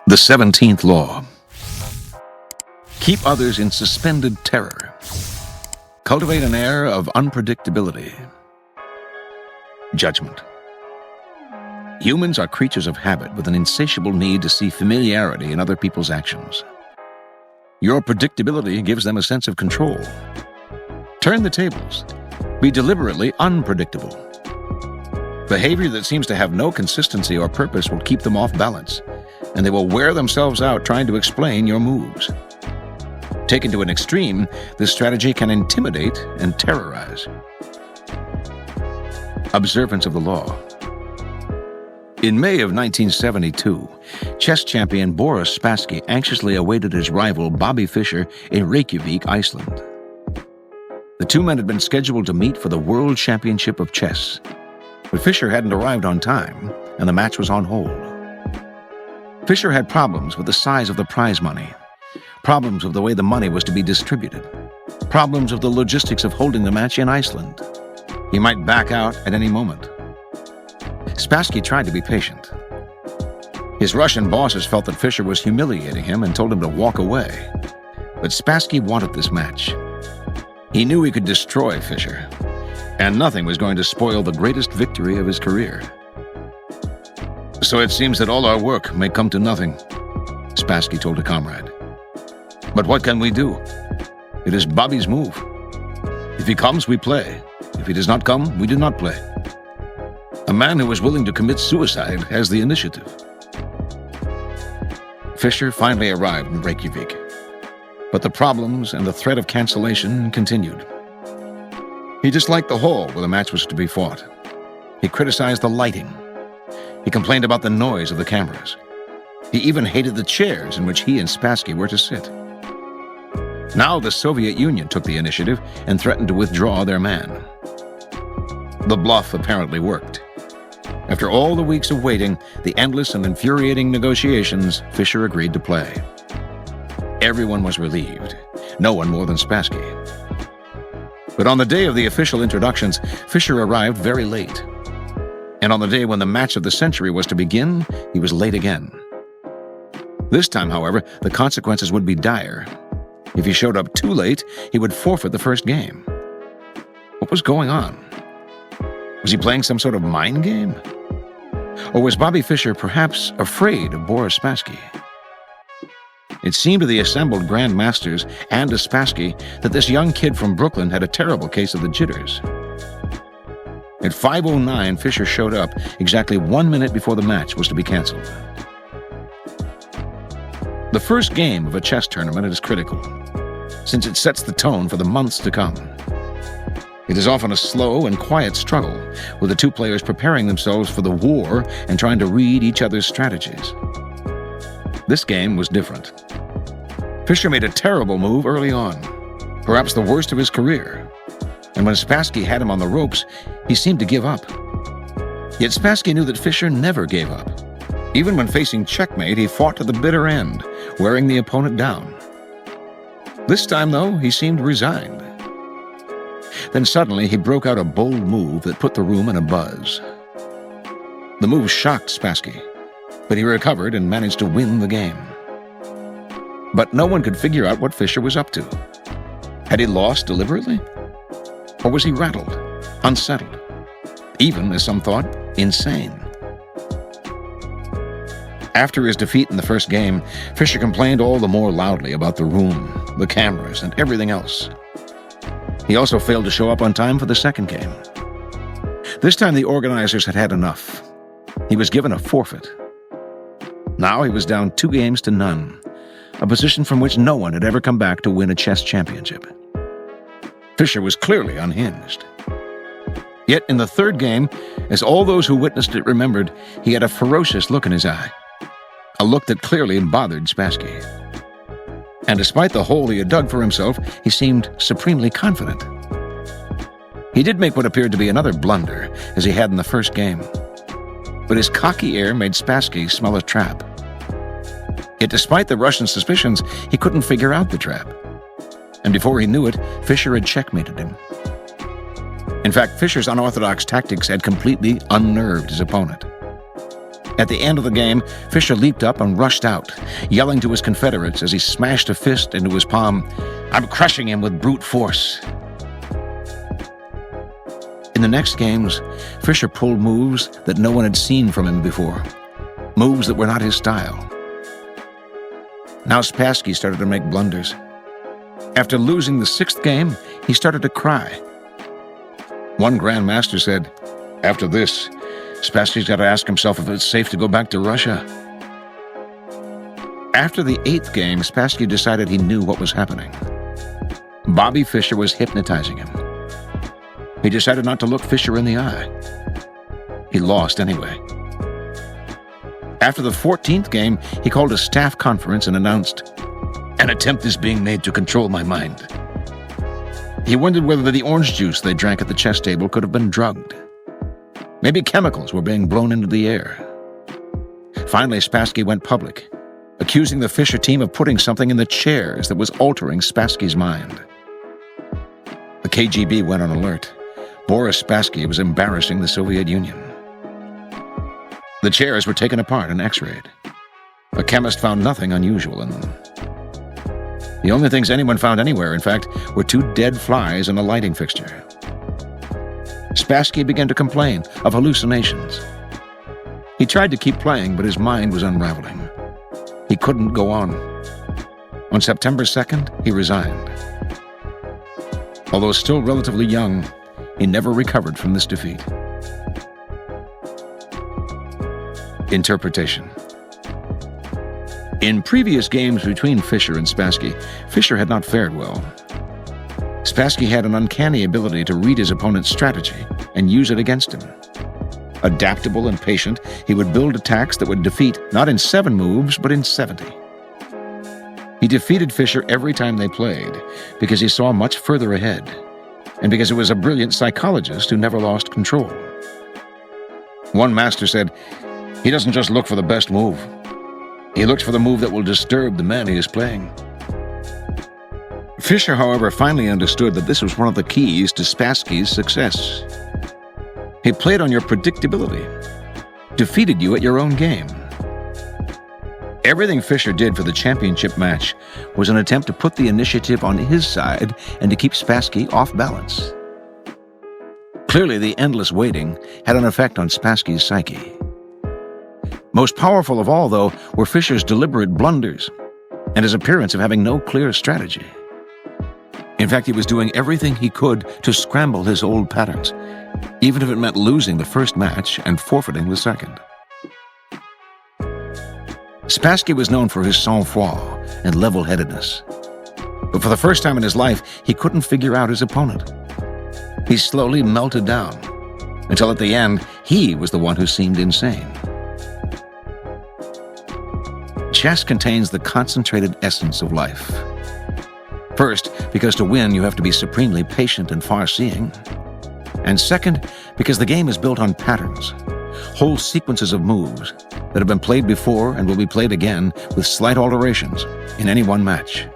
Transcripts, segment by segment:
The 17th Law. Keep others in suspended terror. Cultivate an air of unpredictability. Judgment. Humans are creatures of habit with an insatiable need to see familiarity in other people's actions. Your predictability gives them a sense of control. Turn the tables. Be deliberately unpredictable. Behavior that seems to have no consistency or purpose will keep them off balance, and they will wear themselves out trying to explain your moves. Taken to an extreme, this strategy can intimidate and terrorize. Observance of the law. In May of 1972, chess champion Boris Spassky anxiously awaited his rival Bobby Fischer in Reykjavik, Iceland. The two men had been scheduled to meet for the World Championship of Chess, but Fischer hadn't arrived on time, and the match was on hold. Fischer had problems with the size of the prize money, problems with the way the money was to be distributed, problems with the logistics of holding the match in Iceland. He might back out at any moment. Spassky tried to be patient. His Russian bosses felt that Fischer was humiliating him and told him to walk away. But Spassky wanted this match. He knew he could destroy Fischer, and nothing was going to spoil the greatest victory of his career. "So it seems that all our work may come to nothing," Spassky told a comrade. "But what can we do? It is Bobby's move. If he comes, we play. If he does not come, we do not play. A man who is willing to commit suicide has the initiative." Fischer finally arrived in Reykjavik, but the problems and the threat of cancellation continued. He disliked the hall where the match was to be fought. He criticized the lighting. He complained about the noise of the cameras. He even hated the chairs in which he and Spassky were to sit. Now the Soviet Union took the initiative and threatened to withdraw their man. The bluff apparently worked. After all the weeks of waiting, the endless and infuriating negotiations, Fischer agreed to play. Everyone was relieved, no one more than Spassky. But on the day of the official introductions, Fischer arrived very late. And on the day when the match of the century was to begin, he was late again. This time, however, the consequences would be dire. If he showed up too late, he would forfeit the first game. What was going on? Was he playing some sort of mind game? Or was Bobby Fischer perhaps afraid of Boris Spassky? It seemed to the assembled Grand Masters and to Spassky that this young kid from Brooklyn had a terrible case of the jitters. At 5:09, Fischer showed up exactly 1 minute before the match was to be canceled. The first game of a chess tournament is critical, since it sets the tone for the months to come. It is often a slow and quiet struggle, with the two players preparing themselves for the war and trying to read each other's strategies. This game was different. Fischer made a terrible move early on, perhaps the worst of his career. And when Spassky had him on the ropes, he seemed to give up. Yet Spassky knew that Fischer never gave up. Even when facing checkmate, he fought to the bitter end, wearing the opponent down. This time, though, he seemed resigned. Then suddenly, he broke out a bold move that put the room in a buzz. The move shocked Spassky, but he recovered and managed to win the game. But no one could figure out what Fischer was up to. Had he lost deliberately? Or was he rattled, unsettled, even, as some thought, insane? After his defeat in the first game, Fischer complained all the more loudly about the room, the cameras, and everything else. He also failed to show up on time for the second game. This time the organizers had had enough. He was given a forfeit. Now he was down 2 games to none, a position from which no one had ever come back to win a chess championship. Fischer was clearly unhinged. Yet in the third game, as all those who witnessed it remembered, he had a ferocious look in his eye, a look that clearly bothered Spassky. And despite the hole he had dug for himself, he seemed supremely confident. He did make what appeared to be another blunder, as he had in the first game. But his cocky air made Spassky smell a trap. Yet despite the Russian suspicions, he couldn't figure out the trap. And before he knew it, Fischer had checkmated him. In fact, Fischer's unorthodox tactics had completely unnerved his opponent. At the end of the game, Fisher leaped up and rushed out, yelling to his confederates as he smashed a fist into his palm, "I'm crushing him with brute force." In the next games, Fisher pulled moves that no one had seen from him before, moves that were not his style. Now Spassky started to make blunders. After losing the 6th game, he started to cry. One grandmaster said, "After this, Spassky's got to ask himself if it's safe to go back to Russia." After the 8th game, Spassky decided he knew what was happening. Bobby Fischer was hypnotizing him. He decided not to look Fischer in the eye. He lost anyway. After the 14th game, he called a staff conference and announced, "An attempt is being made to control my mind." He wondered whether the orange juice they drank at the chess table could have been drugged. Maybe chemicals were being blown into the air. Finally, Spassky went public, accusing the Fischer team of putting something in the chairs that was altering Spassky's mind. The KGB went on alert. Boris Spassky was embarrassing the Soviet Union. The chairs were taken apart and x-rayed. A chemist found nothing unusual in them. The only things anyone found anywhere, in fact, were 2 dead flies in a lighting fixture. Spassky began to complain of hallucinations. He tried to keep playing, but his mind was unraveling. He couldn't go on. On September 2nd, he resigned. Although still relatively young, he never recovered from this defeat. Interpretation. In previous games between Fischer and Spassky, Fischer had not fared well. Spassky had an uncanny ability to read his opponent's strategy and use it against him. Adaptable and patient, he would build attacks that would defeat not in 7 moves, but in 70. He defeated Fischer every time they played because he saw much further ahead, and because he was a brilliant psychologist who never lost control. One master said, "He doesn't just look for the best move. He looks for the move that will disturb the man he is playing." Fischer, however, finally understood that this was one of the keys to Spassky's success. He played on your predictability, defeated you at your own game. Everything Fischer did for the championship match was an attempt to put the initiative on his side and to keep Spassky off balance. Clearly, the endless waiting had an effect on Spassky's psyche. Most powerful of all, though, were Fischer's deliberate blunders and his appearance of having no clear strategy. In fact, he was doing everything he could to scramble his old patterns, even if it meant losing the first match and forfeiting the second. Spassky was known for his sang-froid and level-headedness. But for the first time in his life, he couldn't figure out his opponent. He slowly melted down, until at the end, he was the one who seemed insane. Chess contains the concentrated essence of life. First, because to win you have to be supremely patient and far-seeing. And second, because the game is built on patterns, whole sequences of moves that have been played before and will be played again with slight alterations in any one match.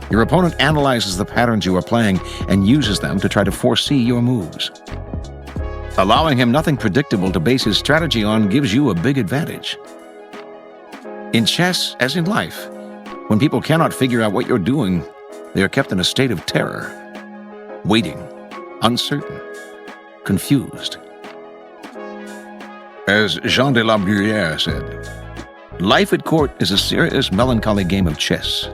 Your opponent analyzes the patterns you are playing and uses them to try to foresee your moves. Allowing him nothing predictable to base his strategy on gives you a big advantage. In chess, as in life, when people cannot figure out what you're doing, they are kept in a state of terror, waiting, uncertain, confused. As Jean de la Bruyère said, life at court is a serious, melancholy game of chess,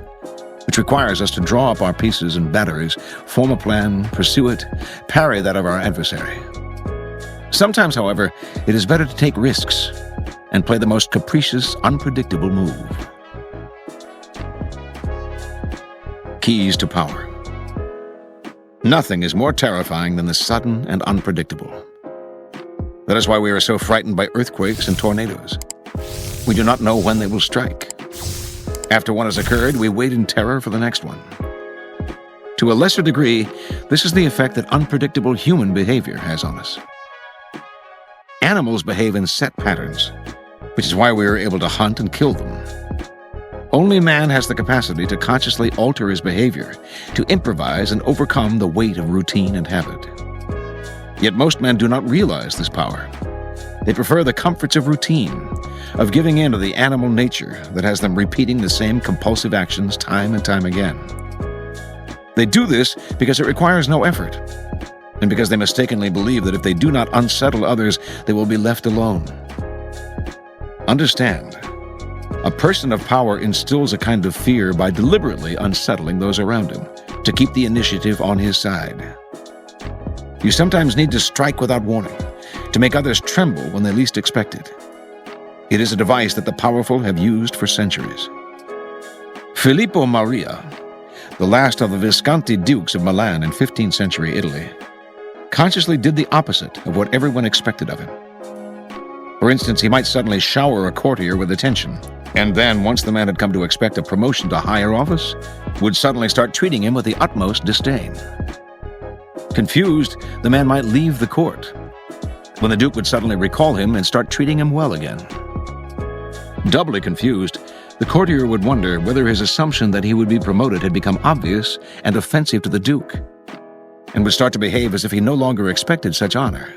which requires us to draw up our pieces and batteries, form a plan, pursue it, parry that of our adversary. Sometimes, however, it is better to take risks and play the most capricious, unpredictable move. Keys to power. Nothing is more terrifying than the sudden and unpredictable. That is why we are so frightened by earthquakes and tornadoes. We do not know when they will strike. After one has occurred, we wait in terror for the next one. To a lesser degree, this is the effect that unpredictable human behavior has on us. Animals behave in set patterns, which is why we are able to hunt and kill them. Only man has the capacity to consciously alter his behavior, to improvise and overcome the weight of routine and habit. Yet most men do not realize this power. They prefer the comforts of routine, of giving in to the animal nature that has them repeating the same compulsive actions time and time again. They do this because it requires no effort, and because they mistakenly believe that if they do not unsettle others, they will be left alone. Understand, a person of power instills a kind of fear by deliberately unsettling those around him to keep the initiative on his side. You sometimes need to strike without warning, to make others tremble when they least expect it. It is a device that the powerful have used for centuries. Filippo Maria, the last of the Visconti dukes of Milan in 15th century Italy, consciously did the opposite of what everyone expected of him. For instance, he might suddenly shower a courtier with attention, and then, once the man had come to expect a promotion to higher office, would suddenly start treating him with the utmost disdain. Confused, the man might leave the court, when the duke would suddenly recall him and start treating him well again. Doubly confused, the courtier would wonder whether his assumption that he would be promoted had become obvious and offensive to the duke, and would start to behave as if he no longer expected such honor.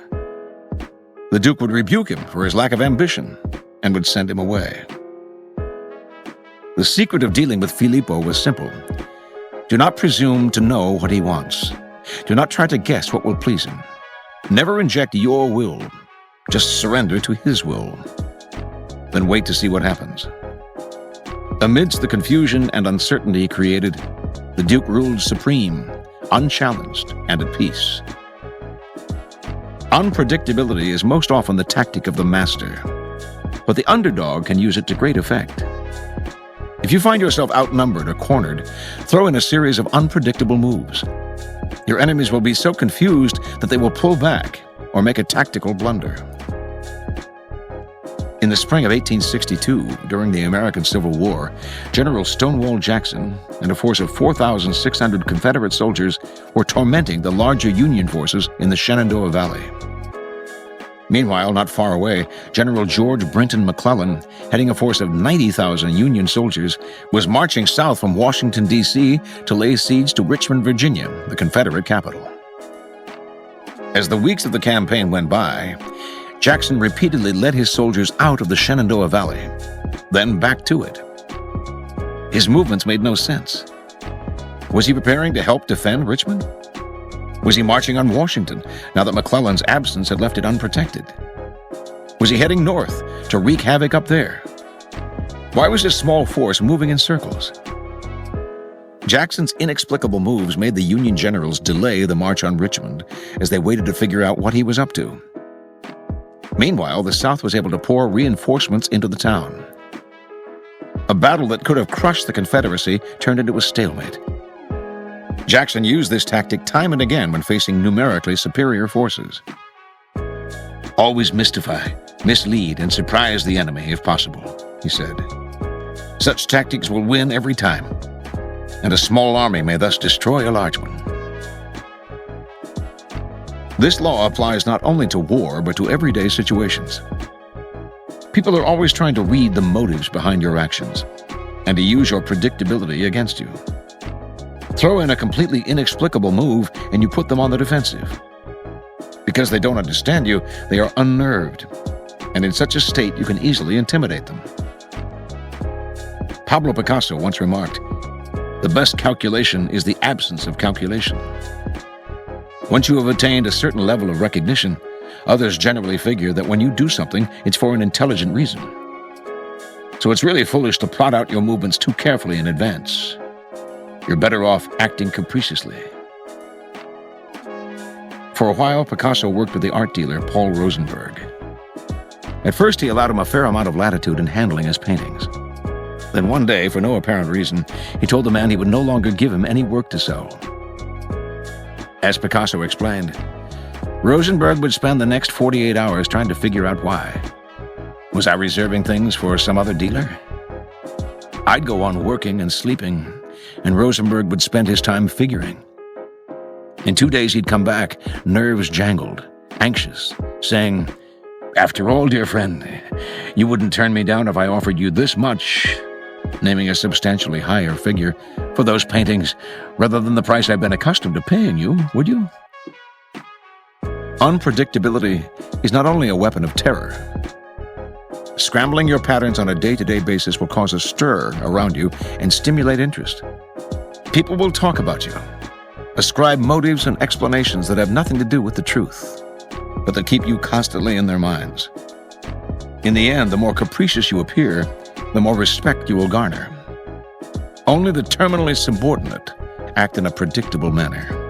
The duke would rebuke him for his lack of ambition and would send him away. The secret of dealing with Filippo was simple. Do not presume to know what he wants. Do not try to guess what will please him. Never inject your will. Just surrender to his will. Then wait to see what happens. Amidst the confusion and uncertainty created, the duke ruled supreme, unchallenged, and at peace. Unpredictability is most often the tactic of the master, but the underdog can use it to great effect. If you find yourself outnumbered or cornered, throw in a series of unpredictable moves. Your enemies will be so confused that they will pull back or make a tactical blunder. In the spring of 1862, during the American Civil War, General Stonewall Jackson and a force of 4,600 Confederate soldiers were tormenting the larger Union forces in the Shenandoah Valley. Meanwhile, not far away, General George Brenton McClellan, heading a force of 90,000 Union soldiers, was marching south from Washington, D.C. to lay siege to Richmond, Virginia, the Confederate capital. As the weeks of the campaign went by, Jackson repeatedly led his soldiers out of the Shenandoah Valley, then back to it. His movements made no sense. Was he preparing to help defend Richmond? Was he marching on Washington, now that McClellan's absence had left it unprotected? Was he heading north to wreak havoc up there? Why was his small force moving in circles? Jackson's inexplicable moves made the Union generals delay the march on Richmond as they waited to figure out what he was up to. Meanwhile, the South was able to pour reinforcements into the town. A battle that could have crushed the Confederacy turned into a stalemate. Jackson used this tactic time and again when facing numerically superior forces. Always mystify, mislead, and surprise the enemy if possible, he said. Such tactics will win every time, and a small army may thus destroy a large one. This law applies not only to war, but to everyday situations. People are always trying to read the motives behind your actions, and to use your predictability against you. Throw in a completely inexplicable move, and you put them on the defensive. Because they don't understand you, they are unnerved, and in such a state you can easily intimidate them. Pablo Picasso once remarked, "The best calculation is the absence of calculation." Once you have attained a certain level of recognition, others generally figure that when you do something, it's for an intelligent reason. So it's really foolish to plot out your movements too carefully in advance. You're better off acting capriciously. For a while, Picasso worked with the art dealer Paul Rosenberg. At first, he allowed him a fair amount of latitude in handling his paintings. Then one day, for no apparent reason, he told the man he would no longer give him any work to sell. As Picasso explained, Rosenberg would spend the next 48 hours trying to figure out why. Was I reserving things for some other dealer? I'd go on working and sleeping, and Rosenberg would spend his time figuring. In 2 days he'd come back, nerves jangled, anxious, saying, "After all, dear friend, you wouldn't turn me down if I offered you this much," naming a substantially higher figure for those paintings rather than the price I've been accustomed to paying you, would you? Unpredictability is not only a weapon of terror. Scrambling your patterns on a day-to-day basis will cause a stir around you and stimulate interest. People will talk about you, ascribe motives and explanations that have nothing to do with the truth, but that keep you constantly in their minds. In the end, the more capricious you appear, the more respect you will garner. Only the terminally subordinate act in a predictable manner.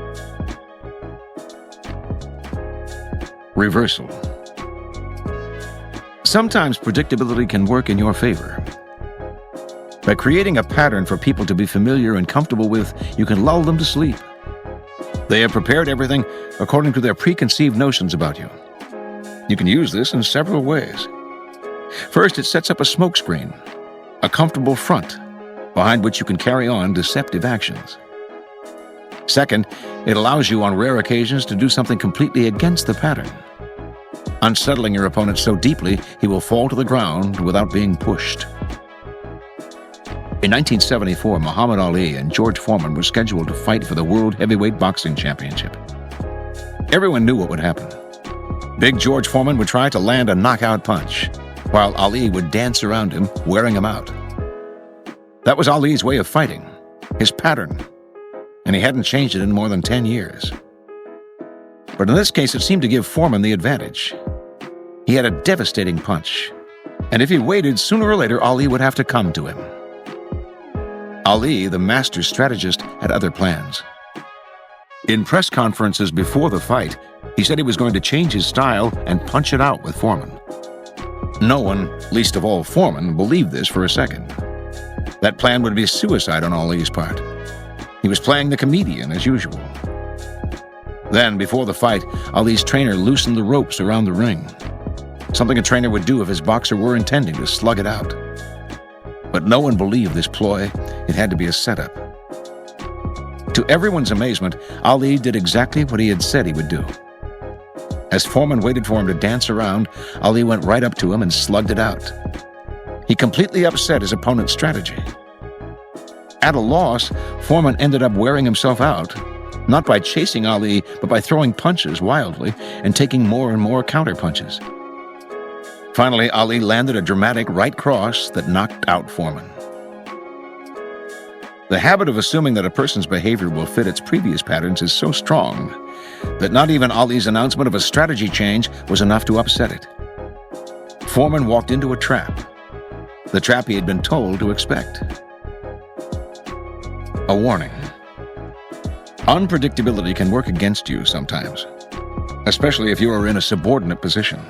Reversal. Sometimes predictability can work in your favor. By creating a pattern for people to be familiar and comfortable with, you can lull them to sleep. They have prepared everything according to their preconceived notions about you. You can use this in several ways. First, it sets up a smokescreen, a comfortable front behind which you can carry on deceptive actions. Second, it allows you on rare occasions to do something completely against the pattern, unsettling your opponent so deeply he will fall to the ground without being pushed. In 1974, Muhammad Ali and George Foreman were scheduled to fight for the World Heavyweight Boxing Championship. Everyone knew what would happen. Big George Foreman would try to land a knockout punch, while Ali would dance around him, wearing him out. That was Ali's way of fighting, his pattern, and he hadn't changed it in more than 10 years. But in this case, it seemed to give Foreman the advantage. He had a devastating punch, and if he waited, sooner or later, Ali would have to come to him. Ali, the master strategist, had other plans. In press conferences before the fight, he said he was going to change his style and punch it out with Foreman. No one, least of all Foreman, believed this for a second. That plan would be suicide on Ali's part. He was playing the comedian as usual. Then, before the fight, Ali's trainer loosened the ropes around the ring, something a trainer would do if his boxer were intending to slug it out. But no one believed this ploy. It had to be a setup. To everyone's amazement, Ali did exactly what he had said he would do. As Foreman waited for him to dance around, Ali went right up to him and slugged it out. He completely upset his opponent's strategy. At a loss, Foreman ended up wearing himself out, not by chasing Ali, but by throwing punches wildly and taking more and more counter-punches. Finally, Ali landed a dramatic right cross that knocked out Foreman. The habit of assuming that a person's behavior will fit its previous patterns is so strong that not even Ali's announcement of a strategy change was enough to upset it. Foreman walked into a trap, the trap he had been told to expect. A warning. Unpredictability can work against you sometimes, especially if you are in a subordinate position.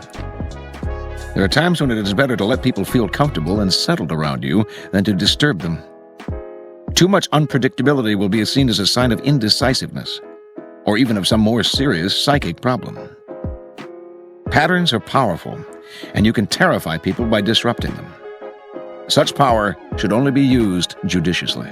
There are times when it is better to let people feel comfortable and settled around you than to disturb them. Too much unpredictability will be seen as a sign of indecisiveness, or even of some more serious psychic problem. Patterns are powerful, and you can terrify people by disrupting them. Such power should only be used judiciously.